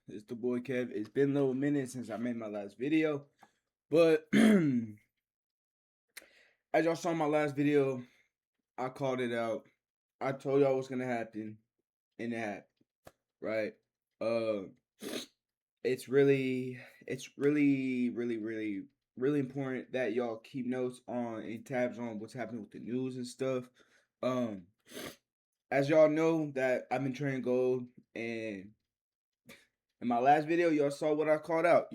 It's the boy Kev. It's been a little minute since I made my last video, but as y'all saw my last video, I called it out. I told y'all what's gonna happen, and it happened. Right? Uh, it's really important that y'all keep notes on and tabs on what's happening with the news and stuff. Um, as y'all know that I've been training gold, and in my last video, y'all saw what I called out.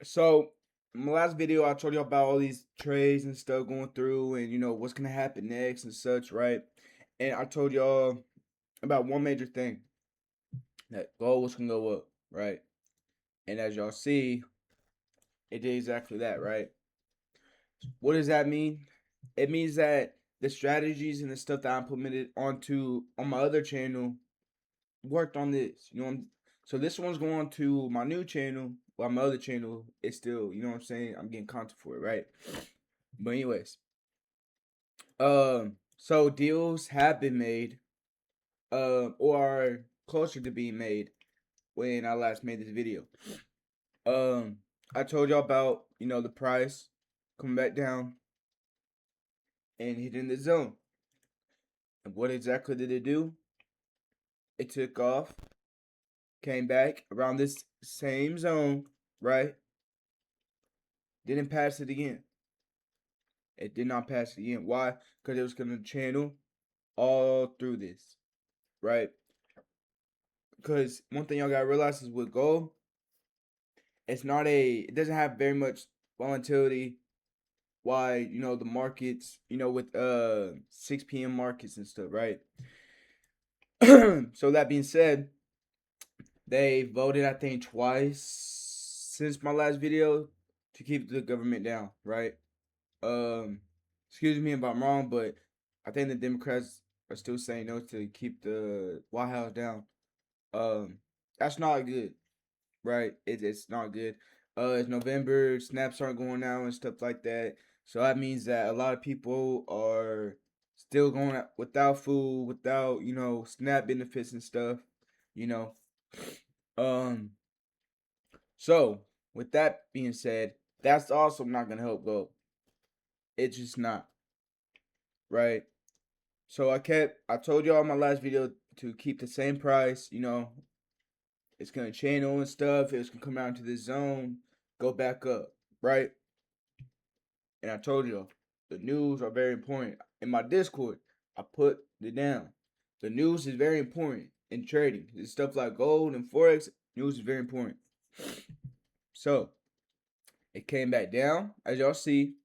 So in my last video, I told you about all these trades and stuff going through, and what's gonna happen next and such, right? And I told y'all about one major thing, that gold was gonna go up, right? And as y'all see, it did exactly that, right? What does that mean? It means that the strategies and the stuff that I implemented on my other channel worked on this. So this one's going to my new channel, while my other channel is still, you know what I'm saying? I'm getting content for it, right? But anyways, so deals have been made, or are closer to being made when I last made this video. Um, I told y'all about the price coming back down and hitting the zone. And what exactly did it do? It took off, came back around this same zone, right? Didn't pass it again. It did not pass it again. Why? Because it was gonna channel all through this, right? Because one thing y'all gotta realize is with gold, it doesn't have very much volatility. Why, the markets, with 6 p.m. markets and stuff, right? So that being said, they voted, I think, twice since my last video to keep the government down, right? Um, Excuse me if I'm wrong, but I think the Democrats are still saying no to keep the White House down. That's not good, right? It's not good. It's November, snaps aren't going out and stuff like that. So that means that a lot of people are still going out without food, without, SNAP benefits and stuff, you know. Um, so with that being said, that's also not gonna help go. It's just not, right? So I told y'all in my last video to keep the same price, it's gonna channel and stuff, it's gonna come out into this zone, go back up, right? And I told y'all, the news are very important. In my Discord, I put it down. The news is very important in trading. It's stuff like gold and forex. News is very important. So it came back down, as y'all see,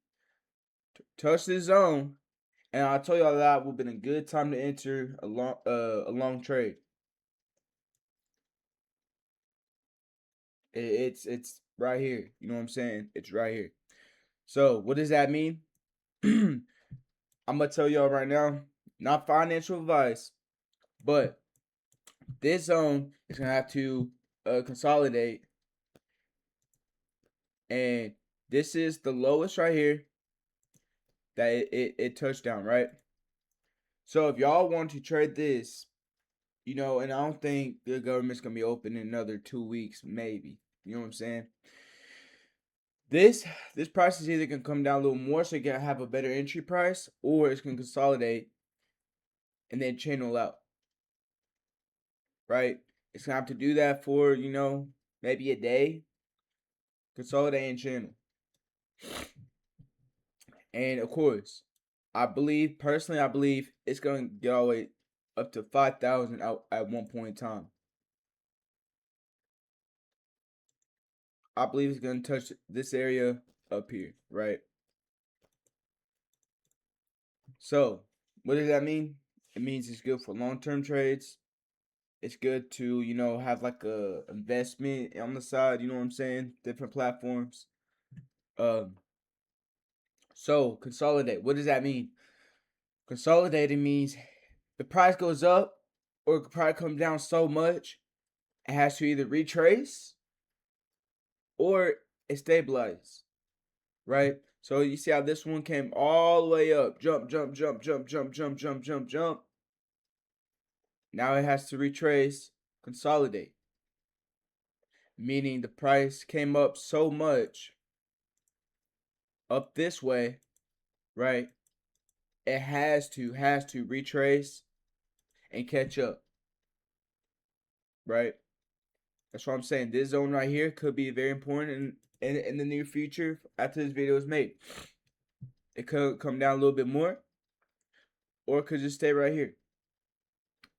touched the zone, and I told y'all that would have been a good time to enter a long trade. It's right here. You know what I'm saying? It's right here. So what does that mean? I'm gonna tell y'all right now, not financial advice, but this zone is gonna have to consolidate, and this is the lowest right here that it touched down, right? So if y'all want to trade this, and I don't think the government's gonna be open in another 2 weeks, maybe. You know what I'm saying? This price is either gonna come down a little more, so you can have a better entry price, or it's gonna consolidate and then channel out, right? It's gonna have to do that for maybe a day, consolidate and channel. And of course, I believe it's gonna get all the way up to 5,000 out at one point in time. I believe it's gonna touch this area up here, right? So, what does that mean? It means it's good for long-term trades. It's good to, have like a investment on the side, you know what I'm saying? Different platforms. Um, so consolidate. What does that mean? Consolidating means the price goes up or it could probably come down so much it has to either retrace or it stabilizes, right? So you see how this one came all the way up, jump, jump, jump, jump, jump, jump, jump, jump, jump. Now it has to retrace consolidate. Meaning the price came up so much up this way, right? It has to retrace and catch up, right? That's what I'm saying. This zone right here could be very important in the near future after this video is made. It could come down a little bit more, or it could just stay right here.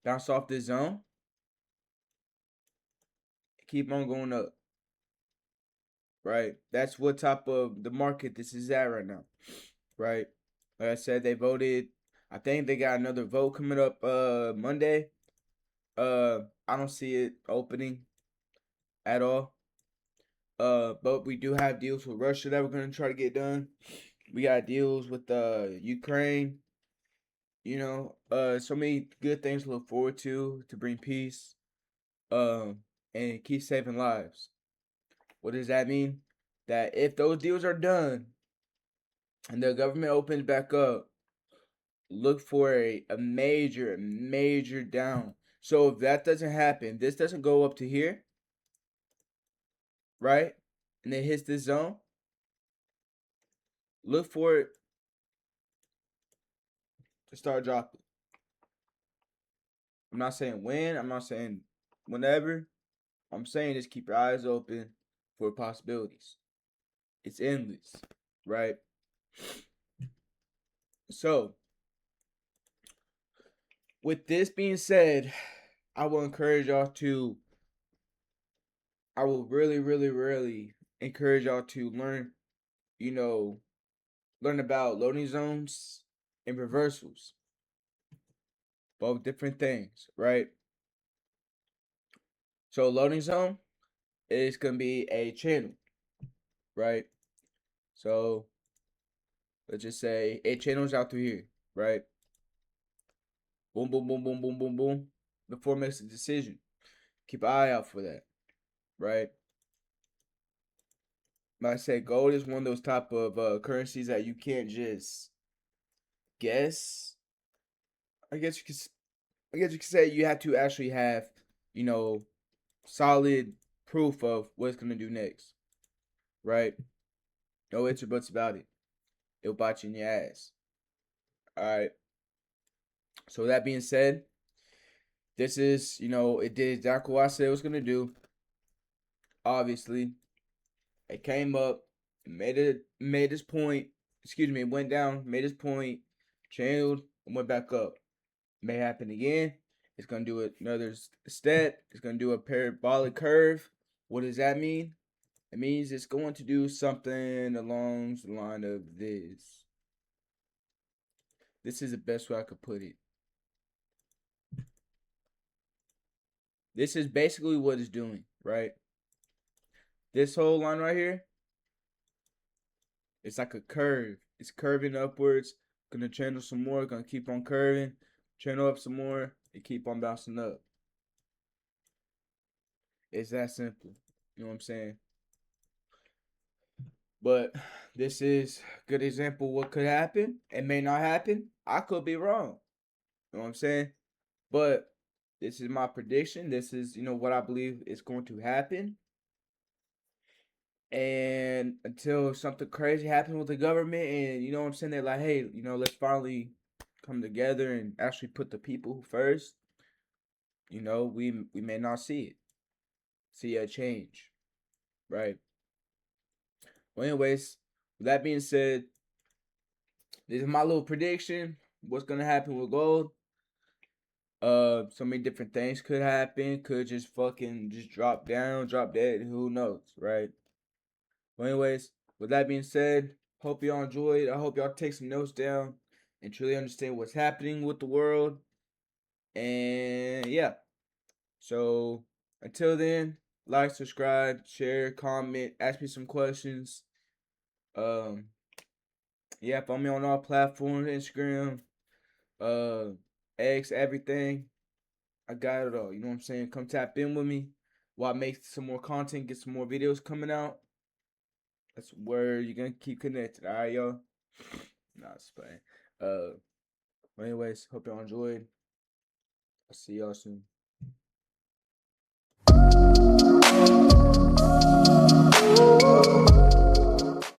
Bounce off this zone, keep on going up, right? That's what type of the market this is at right now, right? Like I said, they voted. I think they got another vote coming up Monday. I don't see it opening at all. But we do have deals with Russia that we're gonna try to get done. We got deals with Ukraine. You know, so many good things to look forward to bring peace, and keep saving lives. What does that mean? That if those deals are done and the government opens back up, look for a major down. So if that doesn't happen, this doesn't go up to here, right? And it hits this zone, look for it to start dropping. I'm not saying when, I'm not saying whenever. I'm saying just keep your eyes open for possibilities. It's endless, right? So, with this being said, I will encourage y'all to, I will really encourage y'all to learn, you know, learn about loading zones and reversals. Both different things, right? So, loading zone is going to be a channel, right? So, let's just say 8 channels out through here, right? Boom, boom, boom, boom, boom, boom, boom. Before it makes a decision. Keep an eye out for that, right? Like I said, gold is one of those type of currencies that you can't just guess. I guess you could say you have to actually have, you know, solid proof of what it's gonna do next, right? No ifs or buts about it. It'll bite you in your ass. All right. So that being said, this is, it did exactly what I said it was gonna do. Obviously, it came up, made this point. Excuse me, it went down, made this point, channeled, and went back up. May happen again. It's gonna do another step. It's gonna do a parabolic curve. What does that mean? It means it's going to do something along the line of this. This is the best way I could put it. This is basically what it's doing, right? This whole line right here, it's like a curve. It's curving upwards. Gonna channel some more. Gonna keep on curving. Channel up some more. And keep on bouncing up. It's that simple. You know what I'm saying? But this is a good example of what could happen. It may not happen. I could be wrong. You know what I'm saying? But this is my prediction. This is, what I believe is going to happen. And until something crazy happens with the government and, you know what I'm saying, they're like, hey, let's finally come together and actually put the people first, we may not see a change, right? Well, anyways, with that being said, this is my little prediction. What's gonna happen with gold? So many different things could happen. Could just fucking just drop down, drop dead. Who knows, right? Well, anyways, with that being said, hope y'all enjoyed. I hope y'all take some notes down and truly understand what's happening with the world. And yeah, so until then, like, subscribe, share, comment, ask me some questions. Um, yeah, follow me on all platforms, Instagram, uh, X, everything. I got it all. You know what I'm saying? Come tap in with me while I make some more content, get some more videos coming out. That's where you're gonna keep connected. All right, y'all. Nah, it's fine. Well, anyways, hope y'all enjoyed. I'll see y'all soon.